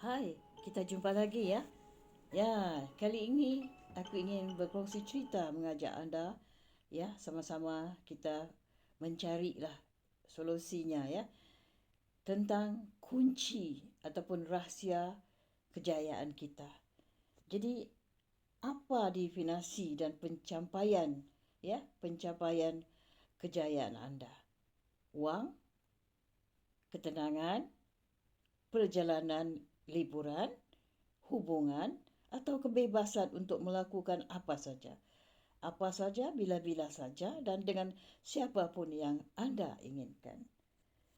Hai, kita jumpa lagi ya. Ya, kali ini aku ingin berkongsi cerita mengajak anda ya, sama-sama kita mencarilah solusinya ya tentang kunci ataupun rahsia kejayaan kita. Jadi, apa definisi dan pencapaian kejayaan anda? Wang, ketenangan, perjalanan liburan, hubungan atau kebebasan untuk melakukan apa saja. Apa saja, bila-bila saja dan dengan siapapun yang anda inginkan.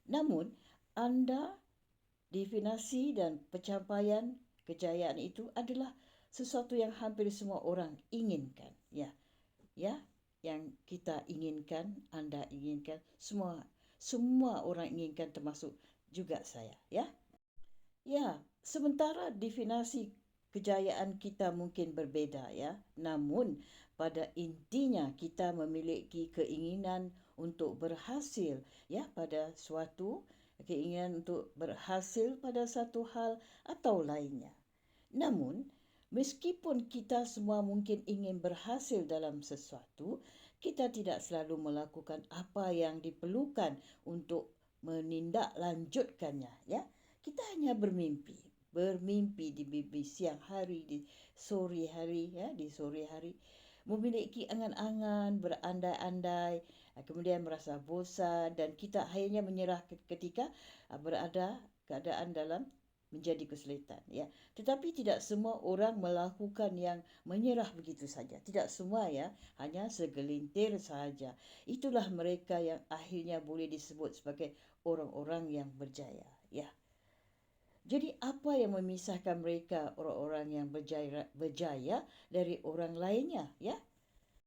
Namun, anda definisi dan pencapaian kejayaan itu adalah sesuatu yang hampir semua orang inginkan. Ya, yang kita inginkan, anda inginkan, semua orang inginkan termasuk juga saya. Ya, sementara definisi kejayaan kita mungkin berbeza ya. Namun pada intinya kita memiliki keinginan untuk berhasil ya pada suatu keinginan untuk berhasil pada satu hal atau lainnya. Namun meskipun kita semua mungkin ingin berhasil dalam sesuatu, kita tidak selalu melakukan apa yang diperlukan untuk menindaklanjutkannya ya. Kita hanya bermimpi di siang hari, di sore hari ya, di sore hari memiliki angan-angan, berandai-andai, kemudian merasa bosan dan kita akhirnya menyerah ketika berada keadaan dalam menjadi kesulitan ya. Tetapi tidak semua orang melakukan yang menyerah begitu saja. Tidak semua ya, hanya segelintir saja. Itulah mereka yang akhirnya boleh disebut sebagai orang-orang yang berjaya ya. Jadi apa yang memisahkan mereka orang-orang yang berjaya dari orang lainnya ya?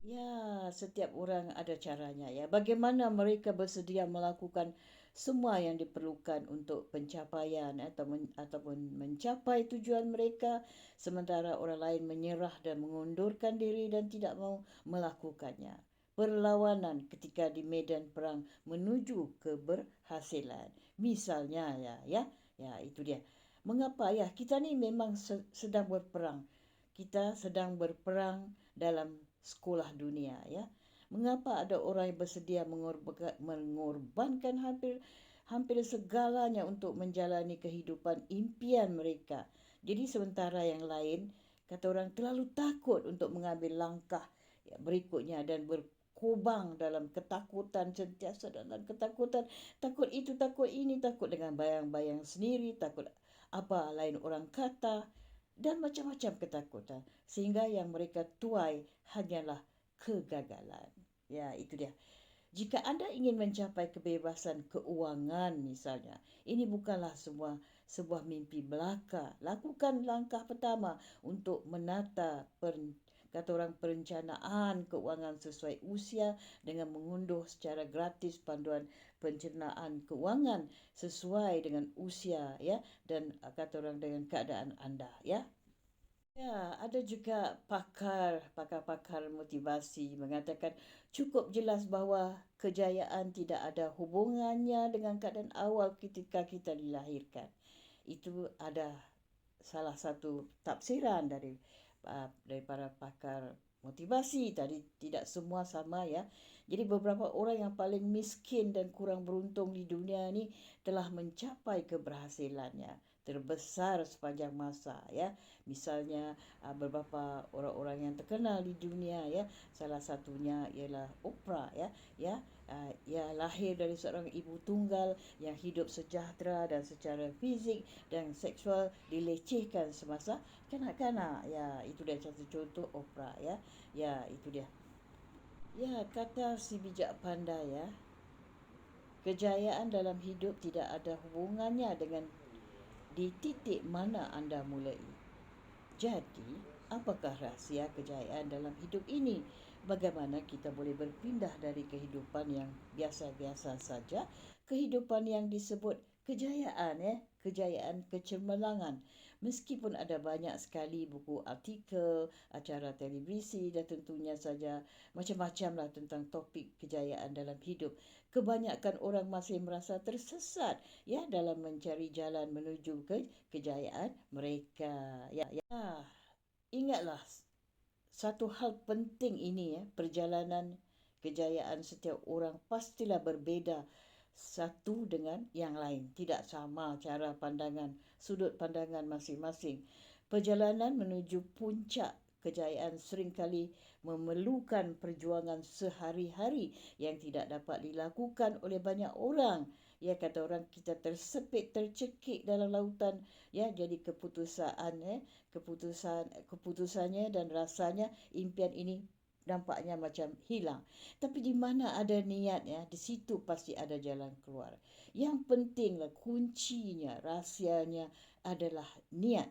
Ya, setiap orang ada caranya ya. Bagaimana mereka bersedia melakukan semua yang diperlukan untuk pencapaian ataupun mencapai tujuan mereka sementara orang lain menyerah dan mengundurkan diri dan tidak mau melakukannya. Perlawanan ketika di medan perang menuju keberhasilan. Misalnya ya itu dia. Mengapa ya kita ni memang sedang berperang. Kita sedang berperang dalam sekolah dunia ya. Mengapa ada orang yang bersedia mengorbankan hampir segalanya untuk menjalani kehidupan impian mereka. Jadi sementara yang lain kata orang terlalu takut untuk mengambil langkah berikutnya dan berkubang dalam ketakutan sentiasa dalam ketakutan, takut itu takut ini, takut dengan bayang-bayang sendiri, takut apa lain orang kata dan macam-macam ketakutan sehingga yang mereka tuai hanyalah kegagalan. Ya, itu dia. Jika anda ingin mencapai kebebasan keuangan misalnya, ini bukanlah sebuah mimpi belaka. Lakukan langkah pertama untuk menata kata orang perencanaan keuangan sesuai usia dengan mengunduh secara gratis panduan pencernaan keuangan sesuai dengan usia ya dan kata orang dengan keadaan anda ya. Ya, ada juga pakar-pakar motivasi mengatakan cukup jelas bahawa kejayaan tidak ada hubungannya dengan keadaan awal ketika kita dilahirkan. Itu ada salah satu tafsiran dari para pakar motivasi tadi, tidak semua sama ya. Jadi beberapa orang yang paling miskin dan kurang beruntung di dunia ni telah mencapai keberhasilannya terbesar sepanjang masa ya. Misalnya beberapa orang-orang yang terkenal di dunia ya, salah satunya ialah Oprah ya. Ia lahir dari seorang ibu tunggal yang hidup sejahtera dan secara fizik dan seksual dilecehkan semasa kanak-kanak. Ya, itu dia satu contoh Oprah ya. Ya, itu dia. Ya, kata si bijak pandai ya, kejayaan dalam hidup tidak ada hubungannya dengan di titik mana anda mulai. Jadi, apakah rahsia kejayaan dalam hidup ini? Bagaimana kita boleh berpindah dari kehidupan yang biasa-biasa saja, kehidupan yang disebut kejayaan kecemerlangan. Meskipun ada banyak sekali buku artikel, acara televisi dan tentunya saja macam-macamlah tentang topik kejayaan dalam hidup. Kebanyakan orang masih merasa tersesat dalam mencari jalan menuju ke kejayaan mereka. Ingatlah satu hal penting ini perjalanan kejayaan setiap orang pastilah berbeza satu dengan yang lain. Tidak sama cara pandangan, sudut pandangan masing-masing. Perjalanan menuju puncak kejayaan seringkali memerlukan perjuangan sehari-hari yang tidak dapat dilakukan oleh banyak orang. Kata orang, kita tersepit, tercekik dalam lautan. Jadi keputusannya dan rasanya impian ini nampaknya macam hilang. Tapi di mana ada niat, di situ pasti ada jalan keluar. Yang pentinglah kuncinya, rahsianya adalah niat,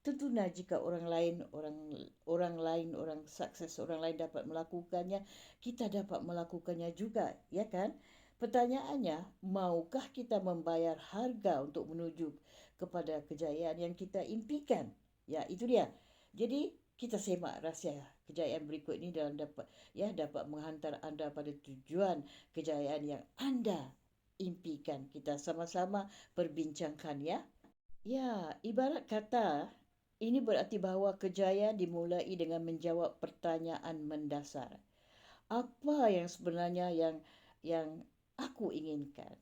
Tentunya jika orang sukses, orang lain dapat melakukannya, kita dapat melakukannya juga, kan? Pertanyaannya, maukah kita membayar harga untuk menuju kepada kejayaan yang kita impikan? Itu dia. Jadi kita semak rahsia kejayaan berikut ini dapat menghantar anda pada tujuan kejayaan yang anda impikan. Kita sama-sama perbincangkan, ibarat kata ini berarti bahawa kejayaan dimulai dengan menjawab pertanyaan mendasar. Apa yang sebenarnya yang aku inginkan?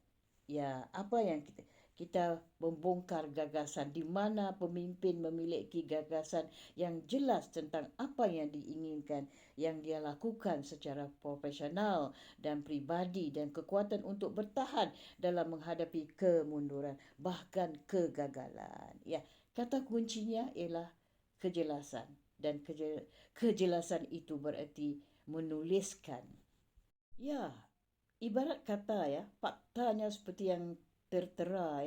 Apa yang kita membongkar gagasan di mana pemimpin memiliki gagasan yang jelas tentang apa yang diinginkan, yang dia lakukan secara profesional dan pribadi dan kekuatan untuk bertahan dalam menghadapi kemunduran, bahkan kegagalan. Kata kuncinya ialah kejelasan, dan kejelasan itu berarti menuliskan. Ibarat kata faktanya seperti yang tertera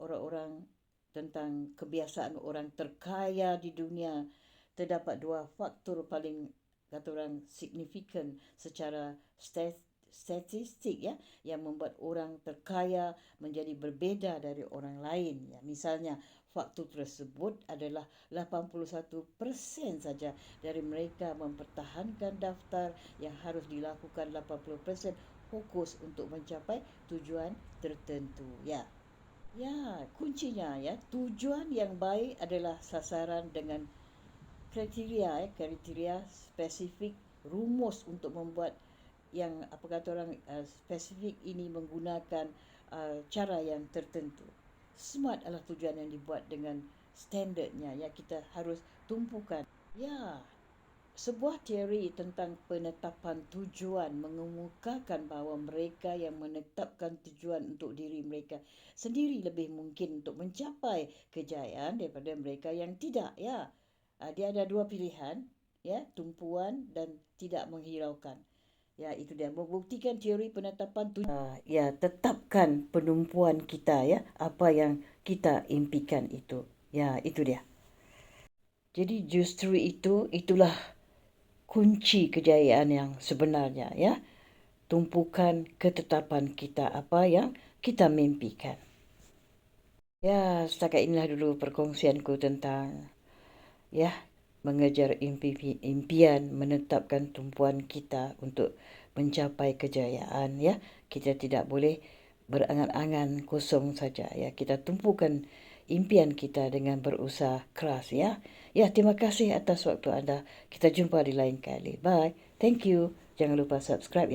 orang-orang tentang kebiasaan orang terkaya di dunia. Terdapat dua faktor paling kata orang signifikan secara statistik yang membuat orang terkaya menjadi berbeza dari orang lain. Misalnya faktor tersebut adalah 81% saja dari mereka mempertahankan daftar yang harus dilakukan. 80% fokus untuk mencapai tujuan tertentu. Kuncinya tujuan yang baik adalah sasaran dengan kriteria spesifik, rumus untuk membuat yang spesifik ini menggunakan cara yang tertentu. SMART adalah tujuan yang dibuat dengan standardnya, kita harus tumpukan. Sebuah teori tentang penetapan tujuan mengemukakan bahawa mereka yang menetapkan tujuan untuk diri mereka sendiri lebih mungkin untuk mencapai kejayaan daripada mereka yang tidak. Dia ada dua pilihan, tumpuan dan tidak menghiraukan. Itu dia membuktikan teori penetapan tujuan. Tetapkan penumpuan kita, apa yang kita impikan itu. Itu dia. Jadi justru itulah kunci kejayaan yang sebenarnya, tumpukan ketetapan kita apa yang kita mimpikan. Setakat inilah dulu perkongsianku tentang mengejar impian, menetapkan tumpuan kita untuk mencapai kejayaan. Kita tidak boleh berangan-angan kosong saja. Kita tumpukan impian kita dengan berusaha keras. Terima kasih atas waktu anda. Kita jumpa di lain kali. Bye. Thank you. Jangan lupa subscribe